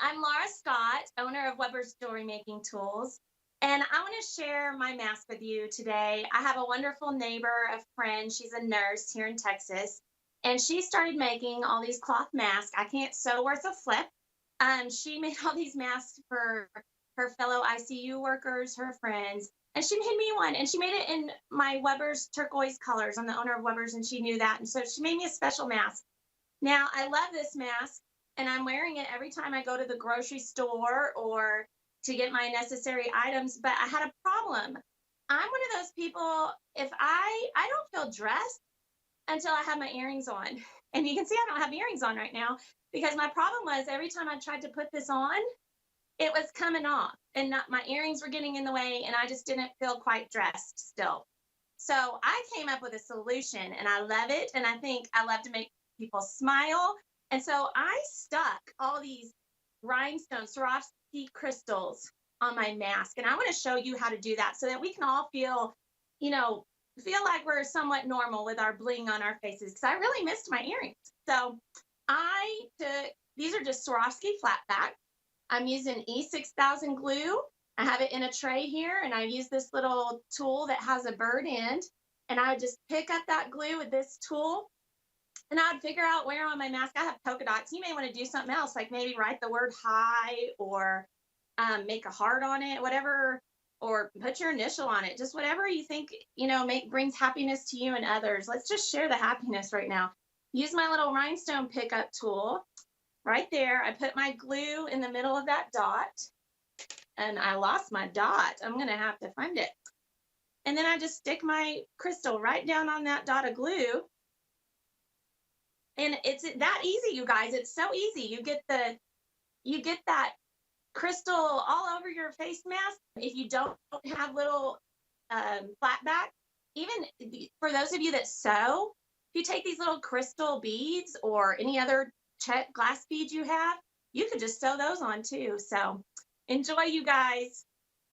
I'm Laura Scott, owner of Weber's Jewelry Making Tools, and I want to share my mask with you today. I have a wonderful neighbor, a friend. She's a nurse here in Texas, and she started making all these cloth masks. I can't sew worth a flip. She made all these masks for her fellow ICU workers, her friends, and she made me one. And she made it in my Weber's turquoise colors. I'm the owner of Weber's, and she knew that, and so she made me a special mask. Now, I love this mask, and I'm wearing it every time I go to the grocery store or to get my necessary items, but I had a problem. I'm one of those people, if I don't feel dressed until I have my earrings on. And you can see I don't have earrings on right now because my problem was every time I tried to put this on, it was coming off and not, my earrings were getting in the way and I just didn't feel quite dressed still. So I came up with a solution and I love it. And I think I love to make people smile. And so I stuck all these rhinestone Swarovski crystals on my mask. And I want to show you how to do that so that we can all feel, you know, feel like we're somewhat normal with our bling on our faces because I really missed my earrings. So I took, these are just Swarovski flat back. I'm using E6000 glue. I have it in a tray here, and I use this little tool that has a bird end. And I would just pick up that glue with this tool, and I would figure out where on my mask I have polka dots. You may want to do something else, like maybe write the word hi or make a heart on it, whatever, or put your initial on it. Just whatever you think, you know, brings happiness to you and others. Let's just share the happiness right now. Use my little rhinestone pickup tool. Right there, I put my glue in the middle of that dot, and I lost my dot. I'm going to have to find it. And then I just stick my crystal right down on that dot of glue. And it's that easy, you guys. It's so easy. You get that crystal all over your face mask. If you don't have little flat back, even for those of you that sew, if you take these little crystal beads or any other check glass beads you have, you could just sew those on too. So enjoy, you guys.